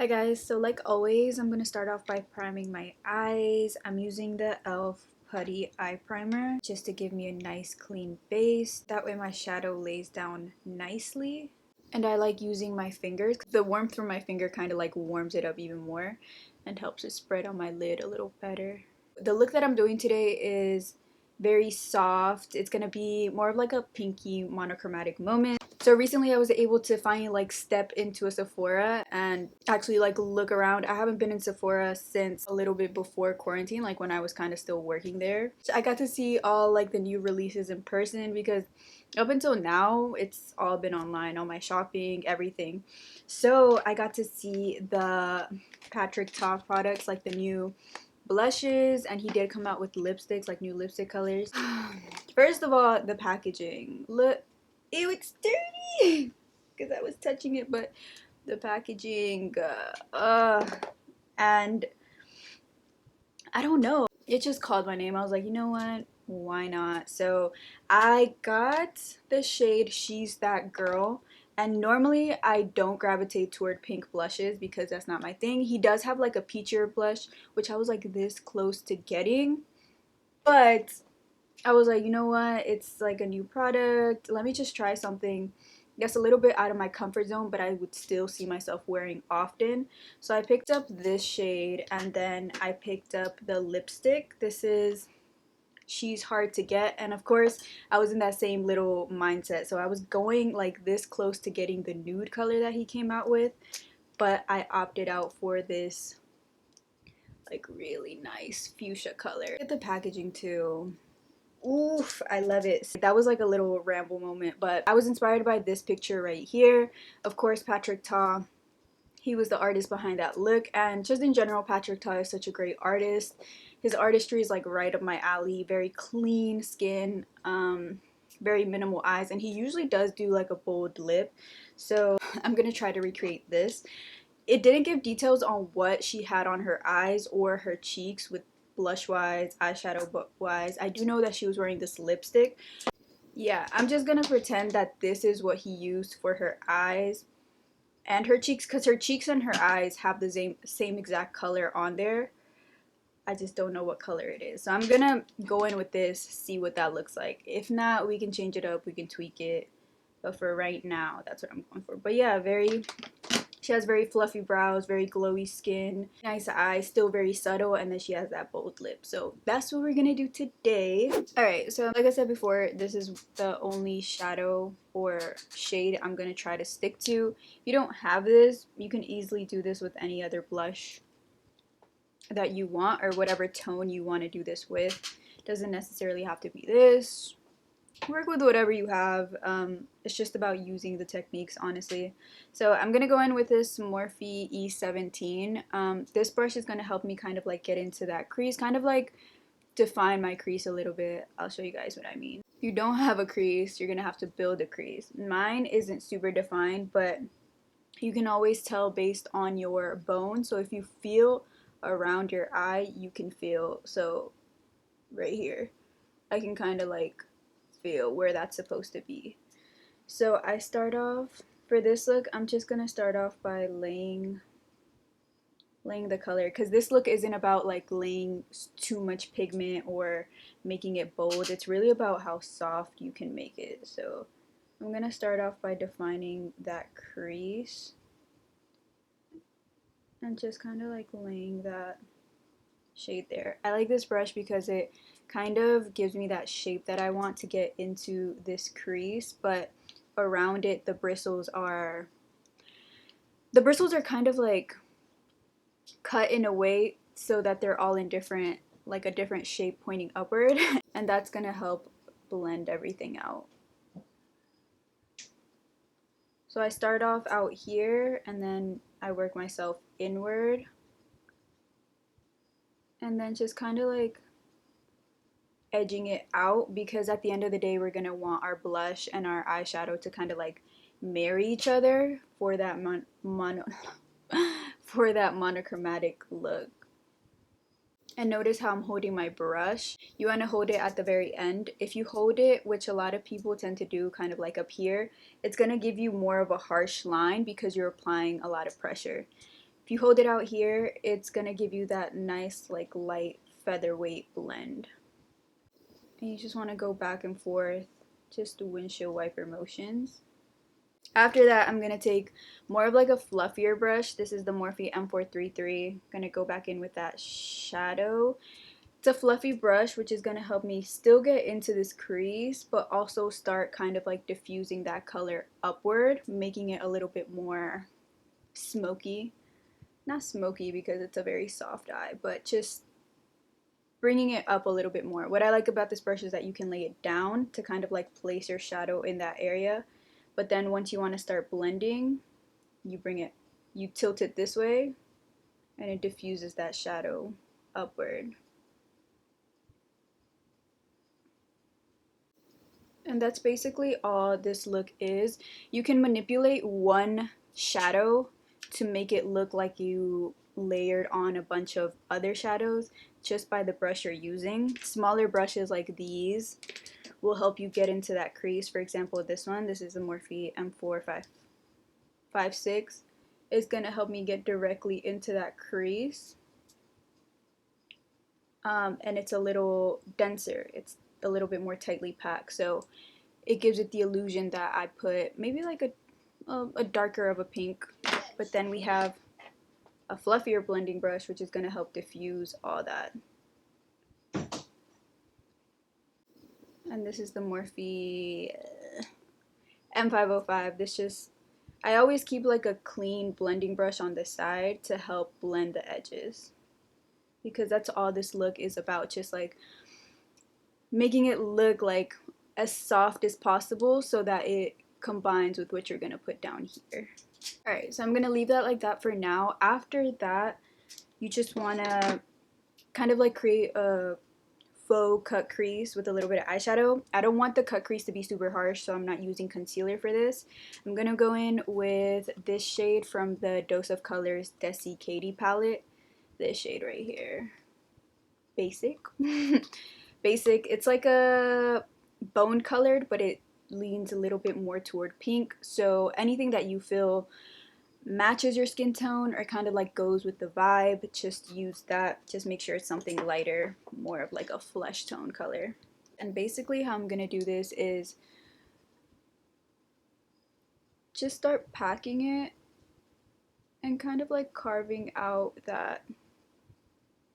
Hi guys, so like always, I'm gonna start off by priming my eyes. I'm using the e.l.f. Putty Eye Primer just to give me a nice clean base. That way my shadow lays down nicely. And I like using my fingers. The warmth from my finger kind of like warms it up even more and helps it spread on my lid a little better. The look that I'm doing today is very soft. It's gonna be more of like a pinky monochromatic moment. So recently I was able to finally like step into a Sephora and actually like look around. I haven't been in Sephora since a little bit before quarantine, like when I was kind of still working there. So I got to see all like the new releases in person because up until now it's all been online, all my shopping, everything. So I got to see the Patrick Ta products, like the new blushes, and he did come out with lipsticks, like new lipstick colors. First of all, the packaging. Look, ew, it's dirty because I was touching it, but the packaging, and I don't know. It just called my name. I was like, you know what? Why not? So I got the shade She's That Girl. And normally I don't gravitate toward pink blushes because that's not my thing. He does have like a peachier blush, which I was like this close to getting. But I was like, you know what? It's like a new product. Let me just try something that's a little bit out of my comfort zone, but I would still see myself wearing often. So I picked up this shade, and then I picked up the lipstick. This is She's Hard to Get. And of course, I was in that same little mindset. So I was going like this close to getting the nude color that he came out with, but I opted out for this like really nice fuchsia color. Look at the packaging too. Oof, I love it. That was like a little ramble moment, but I was inspired by this picture right here. Of course, Patrick Ta, he was the artist behind that look, and just in general, Patrick Ta is such a great artist. His artistry is like right up my alley. Very clean skin, very minimal eyes, and he usually does do like a bold lip. So I'm gonna try to recreate this. It didn't give details on what she had on her eyes or her cheeks with blush wise, eyeshadow wise. I do know that she was wearing this lipstick. Yeah, I'm just gonna pretend that this is what he used for her eyes and her cheeks, because her cheeks and her eyes have the same exact color on there. I just don't know what color it is. So I'm gonna go in with this, see what that looks like. If not, we can change it up, we can tweak it. But for right now, that's what I'm going for. But yeah, she has very fluffy brows, very glowy skin, nice eyes, still very subtle, and then she has that bold lip. So that's what we're gonna do today. Alright, so like I said before, this is the only shadow or shade I'm gonna try to stick to. If you don't have this, you can easily do this with any other blush that you want, or whatever tone you want to do this with. Doesn't necessarily have to be this. Work with whatever you have. It's just about using the techniques, honestly. So I'm gonna go in with this Morphe E17. This brush is gonna help me kind of like get into that crease, kind of like define my crease a little bit. I'll show you guys what I mean. If you don't have a crease, you're gonna have to build a crease. Mine isn't super defined, but you can always tell based on your bone. So if you feel around your eye, you can feel. So right here, I can kind of like feel where that's supposed to be. So I start off, for this look, I'm just gonna start off by laying the color, because this look isn't about like laying too much pigment or making it bold. It's really about how soft you can make it. So I'm gonna start off by defining that crease and just kind of like laying that shade there. I like this brush because it kind of gives me that shape that I want to get into this crease, but around it the bristles are kind of like cut in a way so that they're all in different, like a different shape pointing upward, and that's gonna help blend everything out. So I start off out here and then I work myself inward, and then just kind of like edging it out, because at the end of the day we're gonna want our blush and our eyeshadow to kind of like marry each other for that for that monochromatic look. And notice how I'm holding my brush. You want to hold it at the very end. If you hold it, which a lot of people tend to do kind of like up here, it's going to give you more of a harsh line because you're applying a lot of pressure. If you hold it out here, it's gonna give you that nice like light featherweight blend. And you just want to go back and forth, just windshield wiper motions. After that, I'm gonna take more of like a fluffier brush. This is the Morphe M433. I'm gonna go back in with that shadow. It's a fluffy brush, which is gonna help me still get into this crease, but also start kind of like diffusing that color upward, making it a little bit more smoky. Not smoky because it's a very soft eye, but just bringing it up a little bit more. What I like about this brush is that you can lay it down to kind of like place your shadow in that area. But then once you want to start blending, you tilt it this way and it diffuses that shadow upward. And that's basically all this look is. You can manipulate one shadow to make it look like you layered on a bunch of other shadows just by the brush you're using. Smaller brushes like these will help you get into that crease. For example, this is the Morphe M4556, is going to help me get directly into that crease. And it's a little denser. It's a little bit more tightly packed. So it gives it the illusion that I put maybe like a darker of a pink. But then we have a fluffier blending brush, which is going to help diffuse all that. And this is the Morphe M505. I always keep like a clean blending brush on the side to help blend the edges, because that's all this look is about, just like making it look like as soft as possible so that it combines with what you're going to put down here. Alright, so I'm going to leave that like that for now. After that, you just want to kind of like create a faux cut crease with a little bit of eyeshadow. I don't want the cut crease to be super harsh, so I'm not using concealer for this. I'm going to go in with this shade from the Dose of Colors Desixkaty palette. This shade right here. Basic. Basic. It's like a bone colored, but it leans a little bit more toward pink. So anything that you feel matches your skin tone or kind of like goes with the vibe, just use that. Just make sure it's something lighter, more of like a flesh tone color. And basically how I'm gonna do this is just start packing it and kind of like carving out that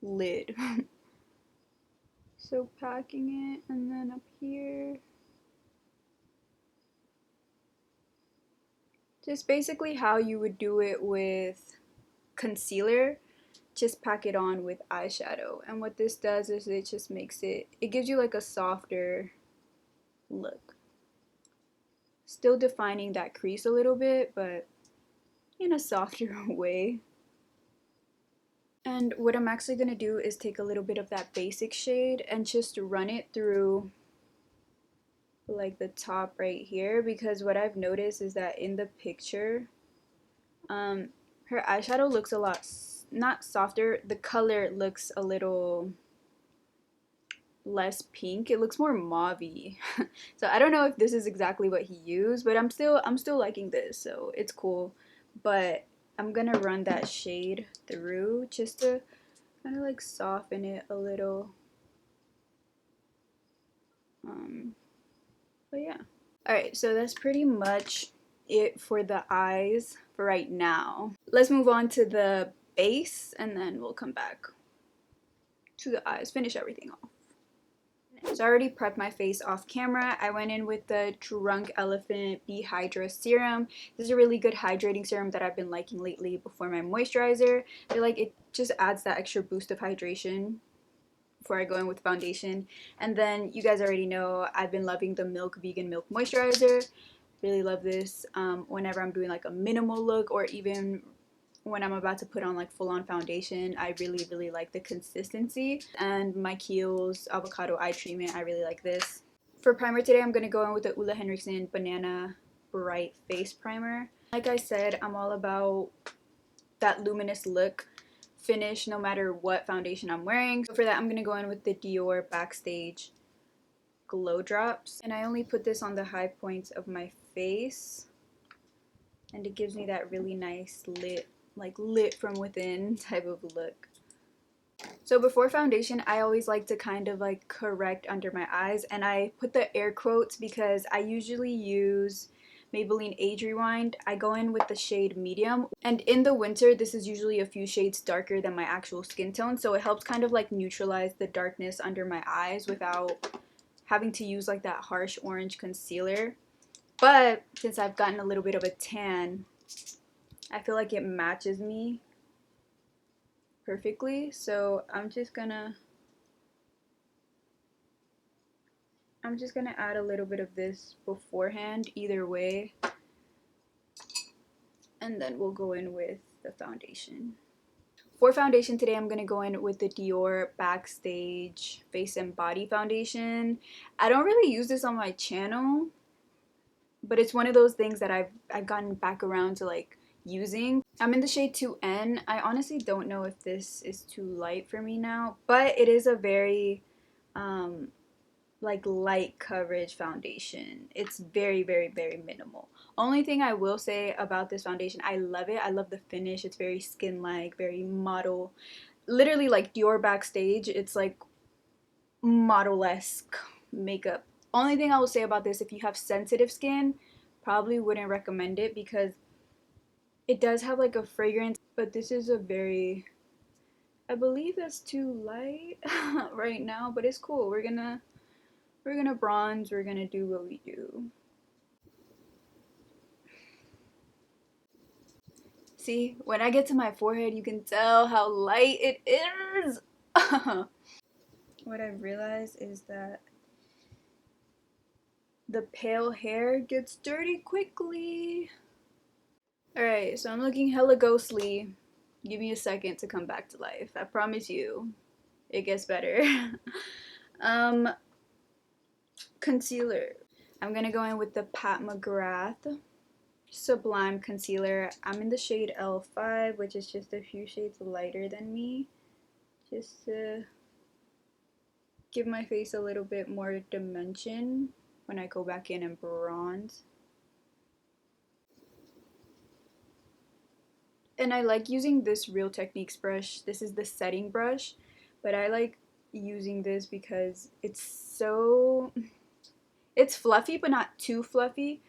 lid. So packing it, and then up here, just basically how you would do it with concealer, just pack it on with eyeshadow. And what this does is it just makes it gives you like a softer look. Still defining that crease a little bit, but in a softer way. And what I'm actually going to do is take a little bit of that basic shade and just run it through like the top right here, because what I've noticed is that in the picture, her eyeshadow looks a lot, not softer, the color looks a little less pink. It looks more mauvey. So I don't know if this is exactly what he used, but I'm still liking this, so it's cool. But I'm gonna run that shade through just to kind of like soften it a little. But yeah. Alright, so that's pretty much it for the eyes for right now. Let's move on to the base and then we'll come back to the eyes, finish everything off. So I already prepped my face off camera. I went in with the Drunk Elephant b-hydra serum. This is a really good hydrating serum that I've been liking lately before my moisturizer. I feel like it just adds that extra boost of hydration before I go in with foundation. And then you guys already know I've been loving the Milk Vegan Milk Moisturizer. Really love this whenever I'm doing like a minimal look, or even when I'm about to put on like full-on foundation. I really like the consistency. And my Kiehl's avocado eye treatment, I really like this. For primer today, I'm going to go in with the Ole Henrikesen Banana Bright Face Primer. Like I said, I'm all about that luminous look finish no matter what foundation I'm wearing. So for that, I'm going to go in with the Dior Backstage Glow Drops. And I only put this on the high points of my face. And it gives me that really nice lit like lit from within type of look. So before foundation, I always like to kind of like correct under my eyes, and I put the air quotes because I usually use Maybelline Age Rewind. I go in with the shade medium, and in the winter this is usually a few shades darker than my actual skin tone, so it helps kind of like neutralize the darkness under my eyes without having to use like that harsh orange concealer. But since I've gotten a little bit of a tan, I feel like it matches me perfectly, so I'm just gonna add a little bit of this beforehand either way, and then we'll go in with the foundation. For foundation today, I'm going to go in with the Dior Backstage Face and Body Foundation. I don't really use this on my channel, but it's one of those things that I've gotten back around to like using. I'm in the shade 2N. I honestly don't know if this is too light for me now, but it is a very like light coverage foundation. It's very minimal. Only thing I will say about this foundation, I love it. I love the finish. It's very skin like, very model, literally like Dior Backstage. It's like model-esque makeup. Only thing I will say about this, if you have sensitive skin, probably wouldn't recommend it because it does have like a fragrance, but this is a very, I believe that's too light right now, but it's cool. We're gonna bronze, we're gonna do what we do. See, when I get to my forehead, you can tell how light it is. What I've realized is that the pale hair gets dirty quickly. Alright, so I'm looking hella ghostly. Give me a second to come back to life. I promise you, it gets better. um, Concealer. I'm gonna go in with the Mcgrath Sublime Concealer. I'm in the shade L5, which is just a few shades lighter than me, just to give my face a little bit more dimension when I go back in and bronze. And I like using this Real Techniques brush. This is the setting brush, but I like using this because it's fluffy but not too fluffy.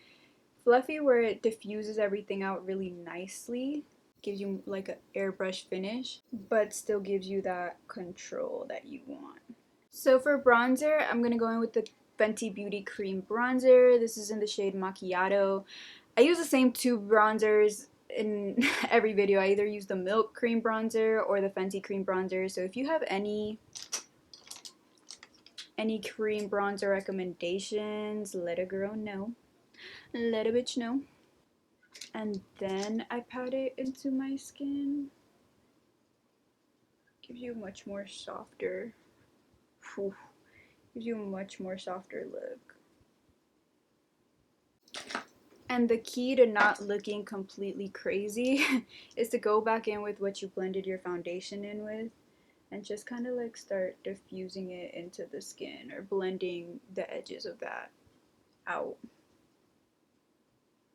Fluffy where it diffuses everything out really nicely, gives you like an airbrush finish, but still gives you that control that you want. So for bronzer, I'm gonna go in with the Fenty Beauty Cream Bronzer. This is in the shade Macchiato. I use the same two bronzers in every video. I either use the Milk Cream Bronzer or the Fenty Cream Bronzer. So if you have any cream bronzer recommendations, let a girl know. Let a bitch know. And then I pat it into my skin. Gives you a much more softer, gives you a much more softer look. And the key to not looking completely crazy is to go back in with what you blended your foundation in with and just kind of like start diffusing it into the skin or blending the edges of that out.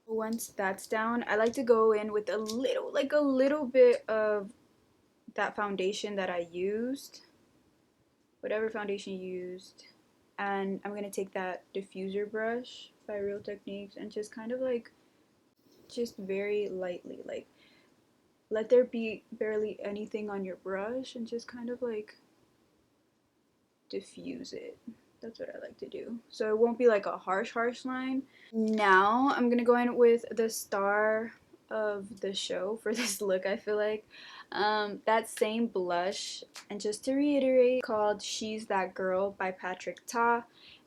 Once that's down, I like to go in with a little bit of that foundation that I used, whatever foundation you used, and I'm gonna take that diffuser brush by Real Techniques and just kind of like, just very lightly, like let there be barely anything on your brush and just kind of like diffuse it. That's what I like to do. So it won't be like a harsh line. Now I'm gonna go in with the star of the show for this look, I feel like. That same blush, and just to reiterate, called She's That Girl by Patrick Ta,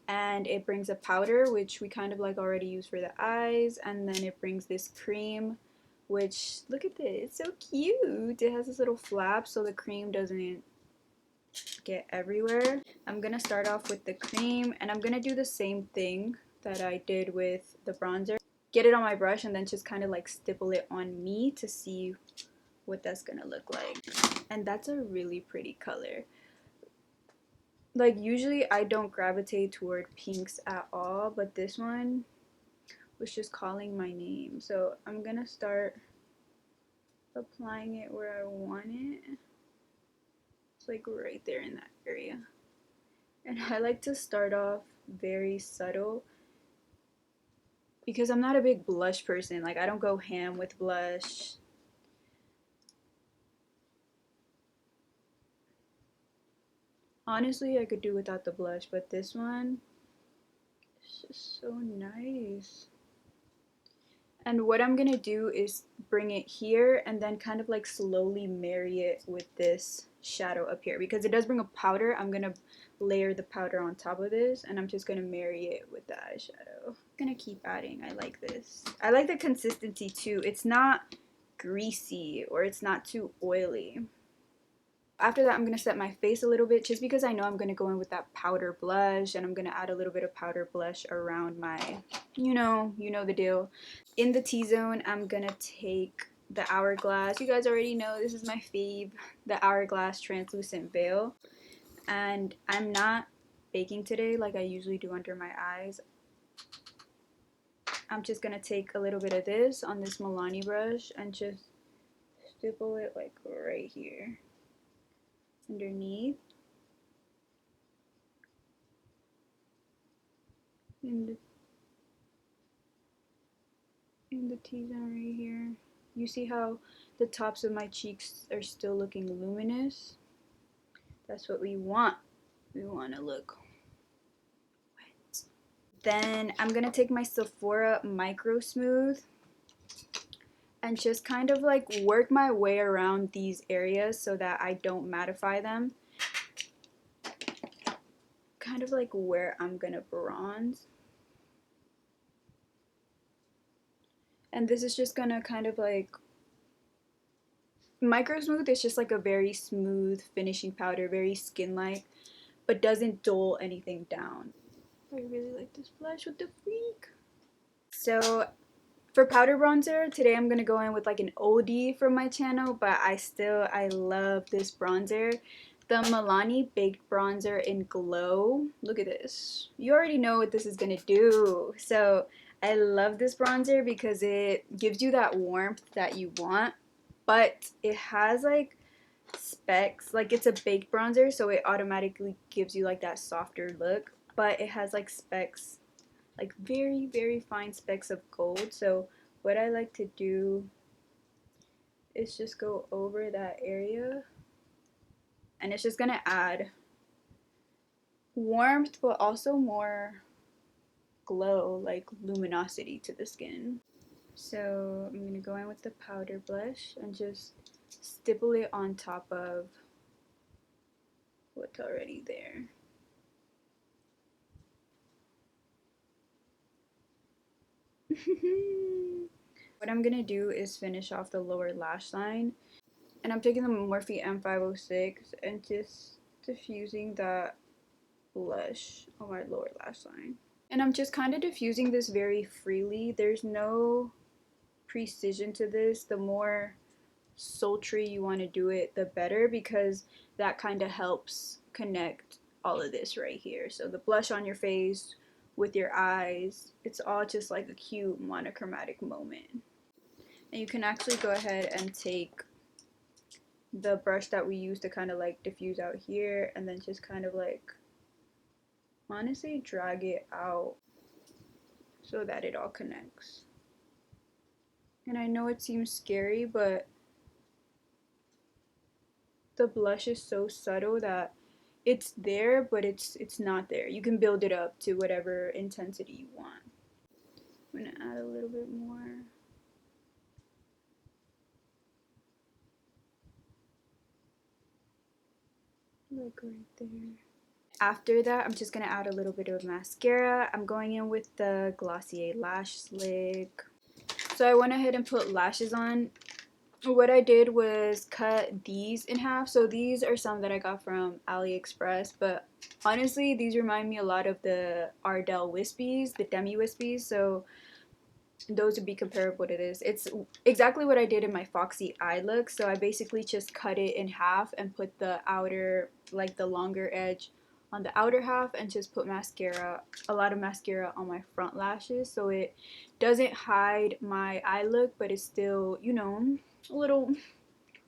and it brings a powder which we kind of like already used for the eyes, and then it brings this cream, which, look at this, it's so cute. It has this little flap so the cream doesn't get everywhere. I'm gonna start off with the cream, and I'm gonna do the same thing that I did with the bronzer. Get it on my brush and then just kind of like stipple it on me to see what that's gonna look like. And that's a really pretty color. Like usually I don't gravitate toward pinks at all, but this one was just calling my name. So I'm gonna start applying it where I want it. It's like right there in that area. And I like to start off very subtle because I'm not a big blush person. Like, I don't go ham with blush. Honestly, I could do without the blush, but this one is just so nice. And what I'm gonna do is bring it here and then kind of like slowly marry it with this shadow up here. Because it does bring a powder, I'm gonna layer the powder on top of this and I'm just gonna marry it with the eyeshadow. I'm gonna keep adding. I like this. I like the consistency too. It's not greasy or it's not too oily. After that, I'm going to set my face a little bit just because I know I'm going to go in with that powder blush, and I'm going to add a little bit of powder blush around my, you know the deal. In the T-zone, I'm going to take the Hourglass. You guys already know this is my fave, the Hourglass translucent veil. And I'm not baking today like I usually do under my eyes. I'm just going to take a little bit of this on this Milani brush and just stipple it like right here underneath. In the T-zone right here. You see how the tops of my cheeks are still looking luminous? That's what we want. We want to look wet. Then I'm going to take my Sephora Micro Smooth and just kind of like work my way around these areas so that I don't mattify them. Kind of like where I'm going to bronze. And this is just going to kind of like, Micro Smooth is just like a very smooth finishing powder, very skin-like, but doesn't dull anything down. I really like this blush with the freak. So for powder bronzer, today I'm going to go in with like an oldie from my channel, but I love this bronzer. The Milani Baked Bronzer in Glow. Look at this. You already know what this is going to do. So I love this bronzer because it gives you that warmth that you want, but it has like specks. Like, it's a baked bronzer, so it automatically gives you like that softer look, but it has like specks, like very, very fine specks of gold. So what I like to do is just go over that area, and it's just gonna add warmth but also more glow, like luminosity to the skin. So I'm gonna go in with the powder blush and just stipple it on top of what's already there. What I'm gonna do is finish off the lower lash line, and I'm taking the Morphe M506 and just diffusing that blush on my lower lash line. And I'm just kind of diffusing this very freely. There's no precision to this. The more sultry you want to do it, the better, because that kind of helps connect all of this right here. So the blush on your face with your eyes, it's all just like a cute monochromatic moment. And you can actually go ahead and take the brush that we use to kind of like diffuse out here and then just kind of like honestly drag it out so that it all connects. And I know it seems scary, but the blush is so subtle that it's there, but it's not there. You can build it up to whatever intensity you want. I'm gonna add a little bit more. Like right there. After that, I'm just gonna add a little bit of mascara. I'm going in with the Glossier Lash Slick. So I went ahead and put lashes on. What I did was cut these in half. So these are some that I got from AliExpress, but honestly these remind me a lot of the Ardell Wispies, the Demi Wispies, so those would be comparable to this. It's exactly what I did in my Foxy eye look. So I basically just cut it in half and put the outer, like the longer edge on the outer half, and just put mascara, a lot of mascara on my front lashes, so it doesn't hide my eye look, but it's still, you know, a little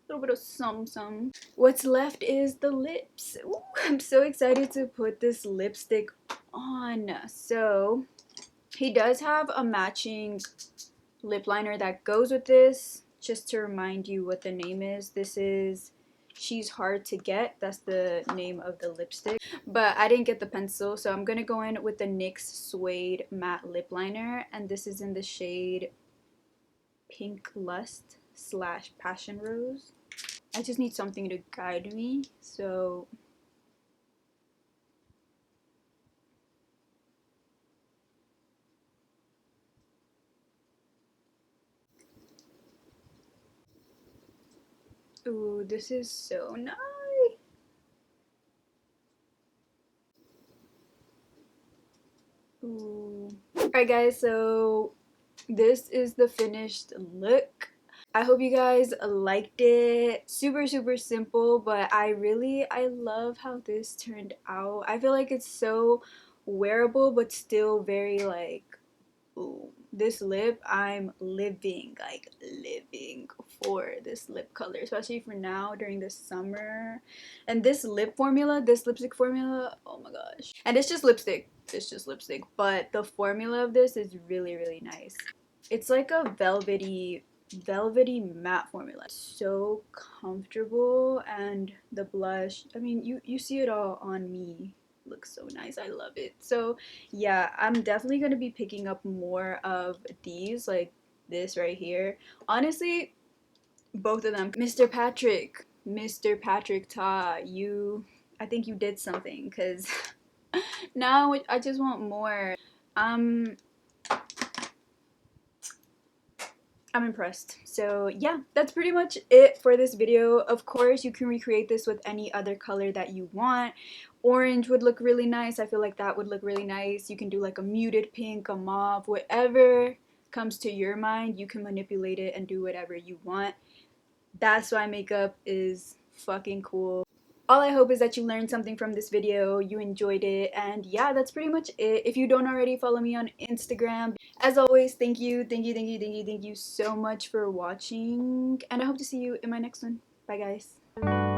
bit of some. What's left is the lips. Ooh, I'm so excited to put this lipstick on. So he does have a matching lip liner that goes with this. Just to remind you what the name is, this is She's Hard to Get. That's the name of the lipstick. But I didn't get the pencil, so I'm gonna go in with the NYX Suede Matte Lip Liner, and this is in the shade Pink Lust slash Passion Rose. I just need something to guide me, so ooh, this is so nice. Ooh. Alright guys, so this is the finished look. I hope you guys liked it. Super super simple, but I love how this turned out. I feel like it's so wearable but still very like, ooh, this lip, I'm living, like living for this lip color, especially for now during the summer. And this lip formula, this lipstick formula, oh my gosh. And it's just lipstick. It's just lipstick, but the formula of this is really really nice. It's like a velvety matte formula. So comfortable, and the blush, I mean, you see it all on me. Looks so nice. I love it. So yeah, I'm definitely going to be picking up more of these, like this right here. Honestly, both of them. Mr. Patrick Ta, you, I think you did something, because now I just want more. um I'm impressed. So yeah, that's pretty much it for this video. Of course, you can recreate this with any other color that you want. Orange would look really nice. I feel like that would look really nice. You can do like a muted pink, a mauve, whatever comes to your mind. You can manipulate it and do whatever you want. That's why makeup is fucking cool. All I hope is that you learned something from this video, you enjoyed it, and yeah, that's pretty much it. If you don't already, follow me on Instagram. As always, thank you so much for watching, and I hope to see you in my next one. Bye guys.